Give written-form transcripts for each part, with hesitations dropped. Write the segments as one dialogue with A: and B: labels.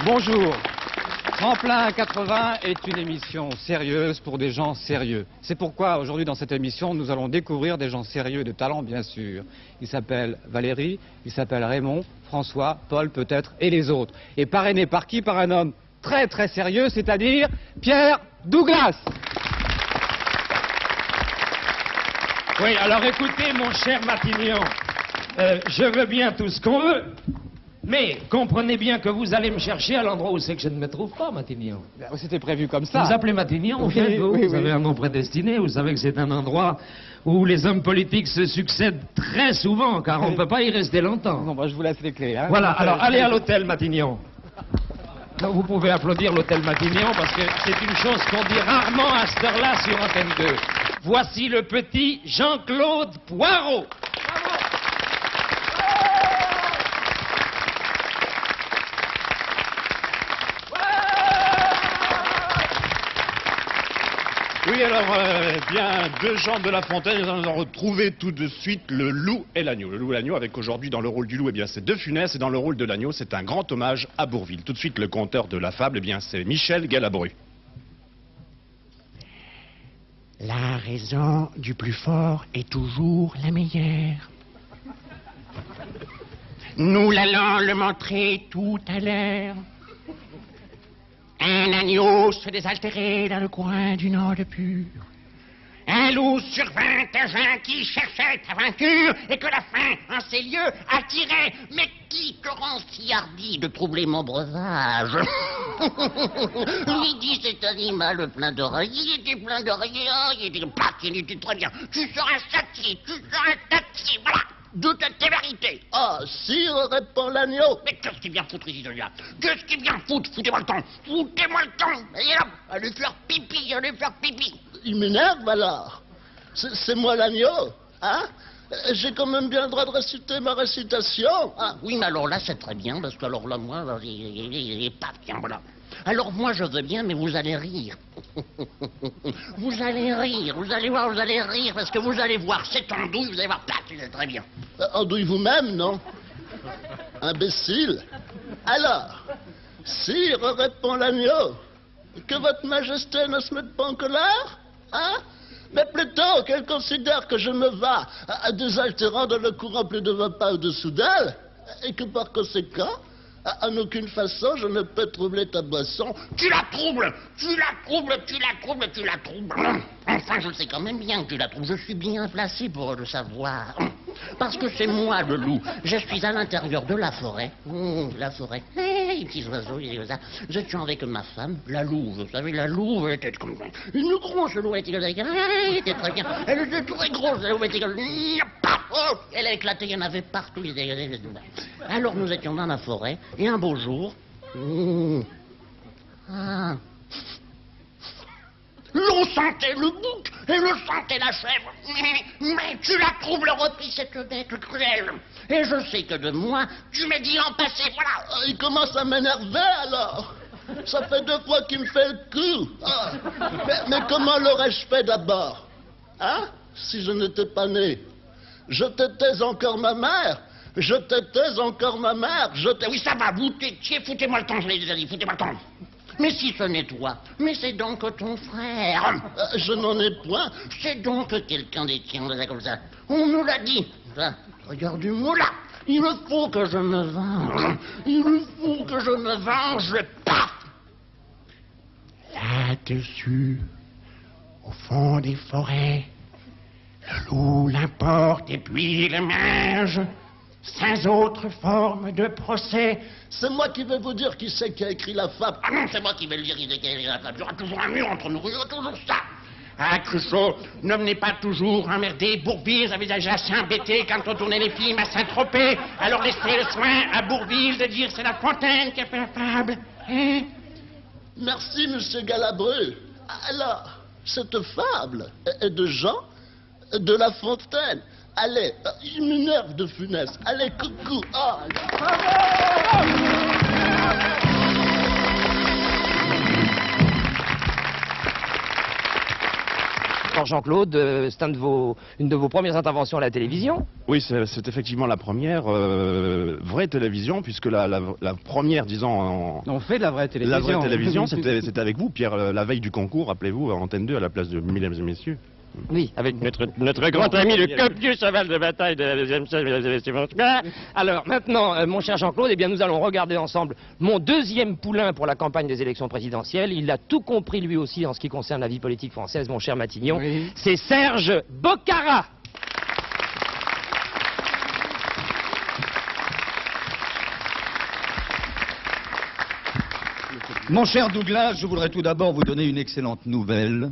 A: Bonjour. Tremplin 80 est une émission sérieuse pour des gens sérieux. C'est pourquoi aujourd'hui dans cette émission, nous allons découvrir des gens sérieux et de talent bien sûr. Ils s'appellent Valérie, ils s'appellent Raymond, François, Paul peut-être et les autres. Et parrainé par qui? Par un homme très très sérieux, c'est-à-dire Pierre Douglas.
B: Oui, alors écoutez mon cher Matignon, je veux bien tout ce qu'on veut. Mais comprenez bien que vous allez me chercher à l'endroit où c'est que je ne me trouve pas, Matignon.
A: C'était prévu comme ça.
B: Vous appelez Matignon,
A: Oui,
B: vous avez un nom prédestiné, vous savez que c'est un endroit où les hommes politiques se succèdent très souvent, car on ne peut pas y rester longtemps.
A: Non, bah, je vous laisse les clés. Hein.
B: Voilà, alors allez à l'hôtel Matignon. Non, vous pouvez applaudir l'hôtel Matignon parce que c'est une chose qu'on dit rarement à cette heure-là sur Antenne 2. Voici le petit Jean-Claude Poirot.
C: Oui, alors, bien, deux gens de La Fontaine, nous allons retrouver tout de suite le loup et l'agneau. Le loup et l'agneau, avec aujourd'hui dans le rôle du loup, eh bien, c'est De Funès, et dans le rôle de l'agneau, c'est un grand hommage à Bourvil. Tout de suite, le conteur de la fable, eh bien, c'est Michel Galabru.
D: La raison du plus fort est toujours la meilleure. Nous l'allons le montrer tout à l'heure. Un agneau se désaltérait dans le coin d'une eau de pure. Un loup survint un gens qui cherchait aventure et que la faim en ces lieux attirait. Mais qui t'auront si hardi de troubler mon breuvage? Lui dit cet animal plein d'oreilles. Il était plein d'oreilles, il était plaque, il était très bien. Tu seras châtié, voilà. De ta vérité.
E: Ah, sire, répond l'agneau.
D: Mais qu'est-ce qui vient foutre ici, celui-là? Qu'est-ce qui vient foutre? Foutez-moi le temps. Foutez-moi le temps. Et là, allez faire pipi, allez faire pipi.
E: Il m'énerve alors. C'est moi l'agneau, hein? J'ai quand même bien le droit de réciter ma récitation.
D: Ah, oui, mais alors là, c'est très bien, parce que alors là, moi, il est pas bien, voilà. Alors moi, je veux bien, mais vous allez rire. Vous allez rire, vous allez voir, vous allez rire, parce que vous allez voir cette andouille, vous allez voir, c'est très bien.
E: Andouille vous-même, non? Imbécile. Alors, sire, répond l'agneau, que votre majesté ne se mette pas en colère, hein? Mais plutôt qu'elle considère que je me vas à désaltérant dans le courant plus de 20 pas au-dessous d'elle, et que par conséquent, en aucune façon, je ne peux troubler ta boisson.
D: Tu la troubles, tu la troubles, tu la troubles, tu la troubles. Enfin, je sais quand même bien que tu la troubles. Je suis bien placé pour le savoir. Parce que c'est moi le loup. Je suis à l'intérieur de la forêt. La forêt. Les petits oiseaux, les oiseaux. Je suis avec ma femme, la louve. Vous savez, la louve, elle était comme une grosse louve. Elle était très bien. Elle était très grosse. La louve était comme... Elle a éclaté, il y en avait partout. Alors nous étions dans la forêt, et un beau jour... l'on sentait le bouc, et l'on sentait la chèvre. Mais tu la troubles, reprit cette bête cruelle. Et je sais que de moi, tu m'as dit en passé, voilà.
E: Il commence à m'énerver alors. Ça fait 2 fois qu'il me fait le coup. Ah. Mais comment l'aurais-je fait d'abord? Hein? Si je n'étais pas né. Je t'étais encore ma mère. Je t'étais encore ma mère.
D: Oui, ça va, vous t'étiez, foutez-moi le temps, je l'ai déjà dit, foutez-moi le temps. Mais si ce n'est toi, mais c'est donc ton frère.
E: Je n'en ai point.
D: C'est donc quelqu'un des tiens, comme ça. On nous l'a dit. Regarde-moi là. Il faut que je me venge. Il faut que je me venge. Paf!
F: Là-dessus, au fond des forêts, le loup l'importe et puis le mange, sans autre forme de procès.
E: C'est moi qui vais vous dire qui c'est qui a écrit la fable.
D: Ah non, c'est moi qui vais le dire qui a écrit la fable. Il y aura toujours un mur entre nous, il y aura toujours ça. Ah, Cruchot, ne venez pas toujours emmerder Bourvil. J'avais déjà assez embêté quand on tournait les films à Saint-Tropez. Alors laissez le soin à Bourvil de dire c'est La Fontaine qui a fait la fable. Hein?
E: Merci, monsieur Galabru. Alors, cette fable est de Jean de La Fontaine. Allez, il m'énerve De Funès. Allez, coucou. Oh,
B: Alors Jean-Claude, c'est une de vos premières interventions à la télévision.
C: Oui, c'est effectivement la première vraie télévision, puisque la première, disons,
A: On fait de la vraie télévision.
C: la vraie télévision, c'était avec vous, Pierre, la veille du concours, rappelez-vous, à Antenne 2, à la place de Mesdames et Messieurs.
B: Oui, avec notre grand ami le copieux cheval de bataille de la deuxième chaîne, mesdames et messieurs. Alors maintenant, mon cher Jean-Claude, eh bien nous allons regarder ensemble mon deuxième poulain pour la campagne des élections présidentielles. Il a tout compris lui aussi en ce qui concerne la vie politique française, mon cher Matignon.
A: Oui.
B: C'est Serge Boccara.
G: Mon cher Douglas, je voudrais tout d'abord vous donner une excellente nouvelle,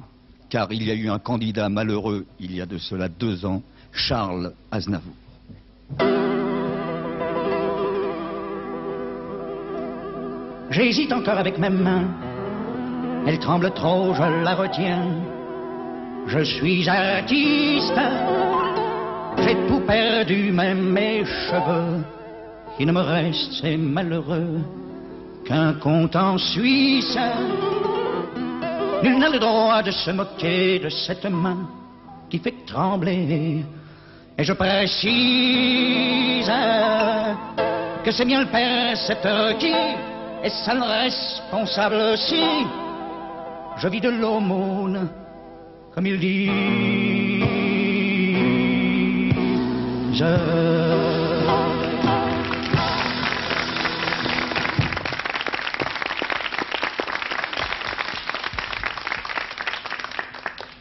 G: car il y a eu un candidat malheureux il y a de cela 2 ans, Charles Aznavour.
F: J'hésite encore avec mes mains. Elle tremble trop, je la retiens. Je suis artiste. J'ai tout perdu, même mes cheveux. Il ne me reste, c'est malheureux, qu'un compte en Suisse. Nul n'a le droit de se moquer de cette main qui fait trembler. Et je précise que c'est bien le percepteur qui est seul responsable si je vis de l'aumône, comme il dit.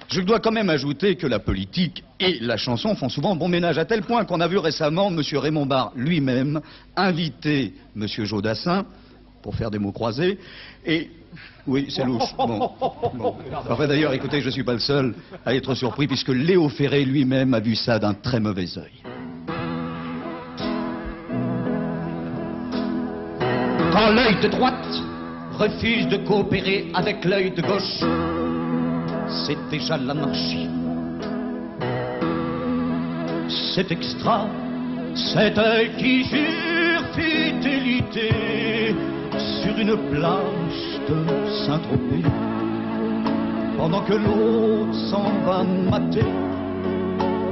G: Je dois quand même ajouter que la politique et la chanson font souvent bon ménage, à tel point qu'on a vu récemment M. Raymond Barre lui-même inviter M. Jodassin pour faire des mots croisés. Et oui, c'est louche. Bon. Enfin, d'ailleurs, écoutez, je ne suis pas le seul à être surpris, puisque Léo Ferré lui-même a vu ça d'un très mauvais œil.
F: Quand l'œil de droite refuse de coopérer avec l'œil de gauche, c'est déjà l'anarchie. C'est extra, cet œil qui jure fidélité sur une plage de Saint-Tropez, pendant que l'autre s'en va mater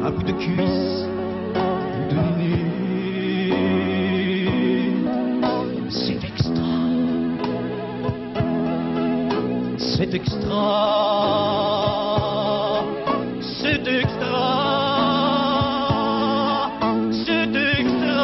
F: un bout de cuisse ou de nez. C'est extra, c'est extra, c'est extra.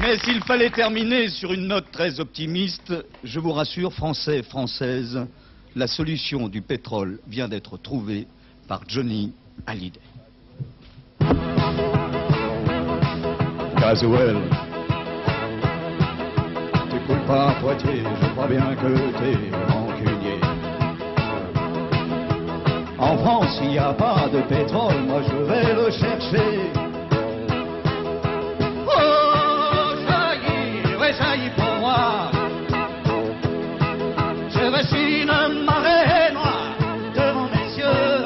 G: Mais s'il fallait terminer sur une note très optimiste, je vous rassure, Français, Françaises, la solution du pétrole vient d'être trouvée par Johnny Hallyday. Gasoil, tu coules pas à Poitiers, je crois bien que t'es rancunier. En France, il n'y a pas de pétrole, moi je vais le chercher. Jaillit pour moi. Je vais une marée noire devant mes yeux.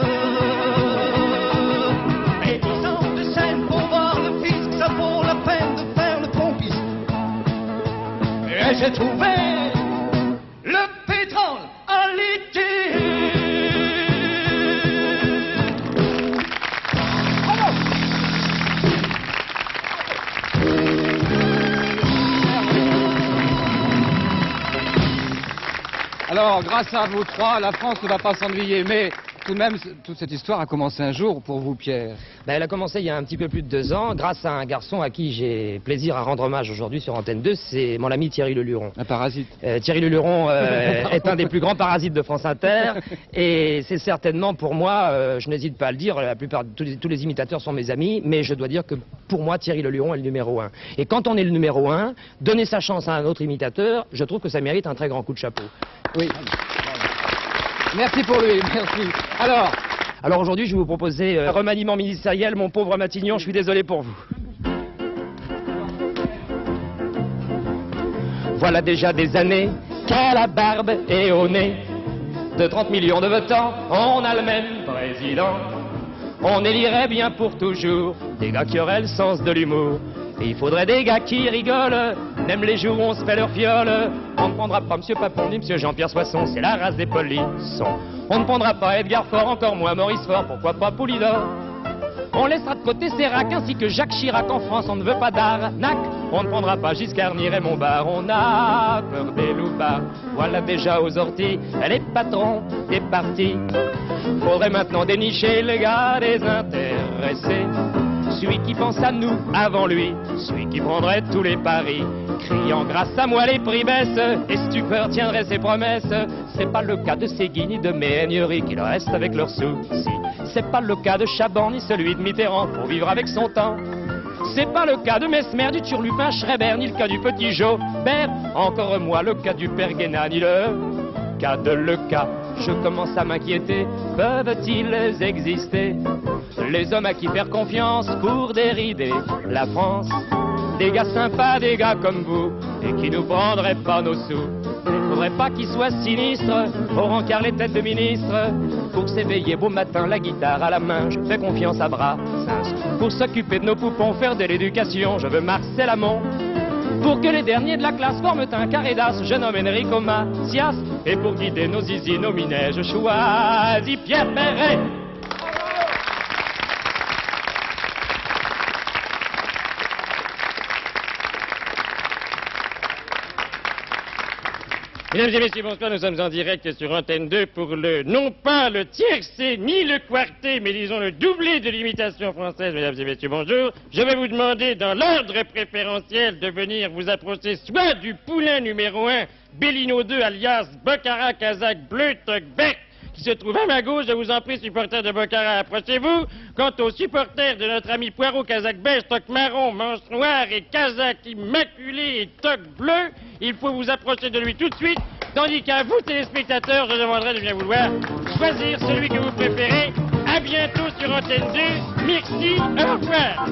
G: Et 10 ans de scène pour voir le fisc, ça vaut la peine de faire le pompiste. Et j'ai trouvé le pétrole en litige.
A: Alors, grâce à vous trois, la France ne va pas s'ennuyer, mais tout de même, toute cette histoire a commencé un jour pour vous, Pierre.
B: Ben, elle a commencé il y a un petit peu plus de 2 ans, grâce à un garçon à qui j'ai plaisir à rendre hommage aujourd'hui sur Antenne 2, c'est mon ami Thierry Leluron.
A: Un parasite.
B: Thierry Leluron est un des plus grands parasites de France Inter, et c'est certainement pour moi, je n'hésite pas à le dire, la plupart, tous les imitateurs sont mes amis, mais je dois dire que pour moi, Thierry Leluron est le numéro 1. Et quand on est le numéro 1, donner sa chance à un autre imitateur, je trouve que ça mérite un très grand coup de chapeau.
A: Oui. Merci pour lui, merci.
B: Alors aujourd'hui, je vais vous proposer un remaniement ministériel, mon pauvre Matignon, je suis désolé pour vous. Voilà déjà des années qu'à la barbe et au nez de 30 millions de votants, on a le même président. on élirait bien pour toujours des gars qui auraient le sens de l'humour. Et il faudrait des gars qui rigolent, n'aiment les jours où on se fait leur fiole. On ne prendra pas Monsieur Papon ni Monsieur Jean-Pierre Soisson, c'est la race des polissons. On ne prendra pas Edgar Faure, encore moins Maurice Faure, pourquoi pas Poulidor. On laissera de côté Sérac ainsi que Jacques Chirac. En France, on ne veut pas d'arnaque. On ne prendra pas Giscard ni Raymond Barre. On a peur des loupards. Voilà déjà aux orties, les patrons des partis. Faudrait maintenant dénicher le gars désintéressé. Celui qui pense à nous avant lui, celui qui prendrait tous les paris, criant grâce à moi les prix baissent et stupeur tiendrait ses promesses. C'est pas le cas de Séguy ni de Méhaignerie qui restent avec leurs soucis. C'est pas le cas de Chaban ni celui de Mitterrand pour vivre avec son temps. C'est pas le cas de Mesmer, du Turlupin, Schreiber, ni le cas du petit Jaubert. Encore moins le cas du père Guéna, ni le cas de Leca. Je commence à m'inquiéter, peuvent-ils exister les hommes à qui faire confiance pour dérider la France? Des gars sympas, des gars comme vous, et qui nous prendraient pas nos sous. Faudrait pas qu'ils soient sinistres, au rencard les têtes de ministres. Pour s'éveiller beau matin, la guitare à la main, je fais confiance à Brassens. Pour s'occuper de nos poupons, faire de l'éducation, je veux Marcel Amont. Pour que les derniers de la classe forment un carré d'as, je nomme Enrico Macias. Et pour guider nos zizi, nos minets, je choisis Pierre Perret. Mesdames et messieurs, bonsoir, nous sommes en direct sur Antenne 2 pour non pas le tiercé ni le quartet, mais disons le doublé de l'imitation française. Mesdames et messieurs, bonjour. Je vais vous demander, dans l'ordre préférentiel, de venir vous approcher soit du poulain numéro 1, Bellino 2, alias Boccara Kazakh Bleu Tocbec, qui se trouve à ma gauche. Je vous en prie, supporters de Boccara, approchez-vous. Quant aux supporters de notre ami Poirot, Kazakh beige, toque marron, manche noire et Kazakh immaculé et toque bleu, il faut vous approcher de lui tout de suite, tandis qu'à vous, téléspectateurs, je demanderai de bien vouloir choisir celui que vous préférez. À bientôt sur Antenne 2. Merci, au revoir.